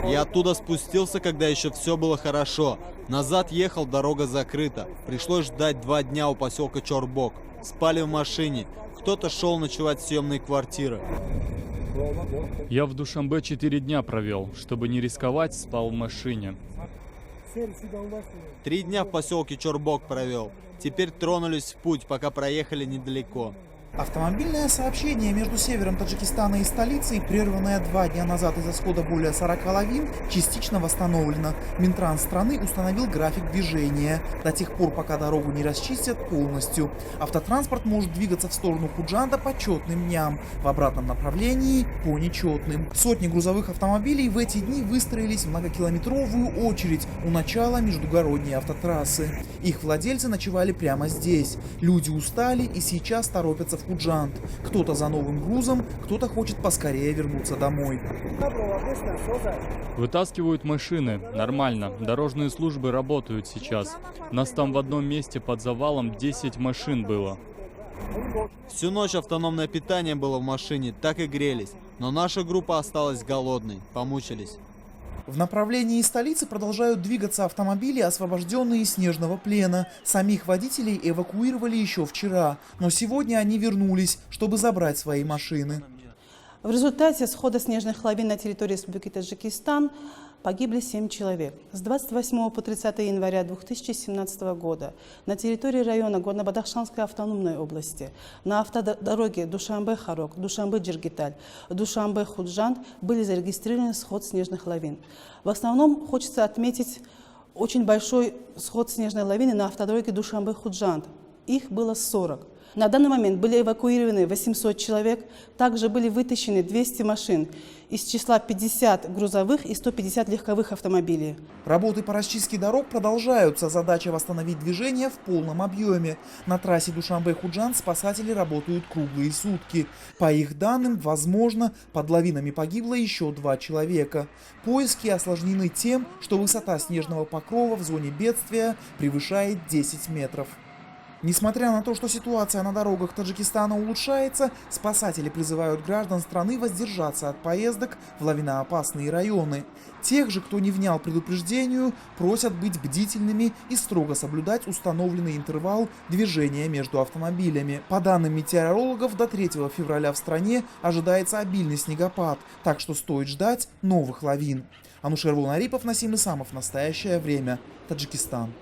Я оттуда спустился, когда еще все было хорошо. Назад ехал, дорога закрыта. Пришлось ждать 2 дня у поселка Чорбок. Спали в машине. Кто-то шел ночевать в съемные квартиры. Я в Душанбе 4 дня провел. Чтобы не рисковать, спал в машине. 3 дня в поселке Чорбок провел. Теперь тронулись в путь, пока проехали недалеко. Автомобильное сообщение между севером Таджикистана и столицей, прерванное 2 дня назад из-за схода более 40 лавин, частично восстановлено. Минтранс страны установил график движения до тех пор, пока дорогу не расчистят полностью. Автотранспорт может двигаться в сторону Худжанда по четным дням, в обратном направлении по нечетным. Сотни грузовых автомобилей в эти дни выстроились в многокилометровую очередь у начала междугородней автотрассы. Их владельцы ночевали прямо здесь. Люди устали и сейчас торопятся в Худжанд. Кто-то за новым грузом, кто-то хочет поскорее вернуться домой. Вытаскивают машины. Нормально. Дорожные службы работают сейчас. Нас там в одном месте под завалом 10 машин было. Всю ночь автономное питание было в машине, так и грелись. Но наша группа осталась голодной, помучились. В направлении столицы продолжают двигаться автомобили, освобожденные из снежного плена. Самих водителей эвакуировали еще вчера, но сегодня они вернулись, чтобы забрать свои машины. В результате схода снежных лавин на территории Республики Таджикистан погибли 7 человек. С 28 по 30 января 2017 года на территории района Горно-Бадахшанской автономной области на автодороге Душанбе-Харок, Душанбе-Джиргиталь, Душанбе-Худжанд были зарегистрированы сход снежных лавин. В основном хочется отметить очень большой сход снежной лавины на автодороге Душанбе-Худжанд. Их было 40. На данный момент были эвакуированы 800 человек, также были вытащены 200 машин, из числа 50 грузовых и 150 легковых автомобилей. Работы по расчистке дорог продолжаются. Задача восстановить движение в полном объеме. На трассе Душанбе-Худжанд спасатели работают круглые сутки. По их данным, возможно, под лавинами погибло еще 2 человека. Поиски осложнены тем, что высота снежного покрова в зоне бедствия превышает 10 метров. Несмотря на то, что ситуация на дорогах Таджикистана улучшается, спасатели призывают граждан страны воздержаться от поездок в лавиноопасные районы. Тех же, кто не внял предупреждению, просят быть бдительными и строго соблюдать установленный интервал движения между автомобилями. По данным метеорологов, до 3 февраля в стране ожидается обильный снегопад, так что стоит ждать новых лавин. Анушер Волнарипов, Насим Исамов. Настоящее время. Таджикистан.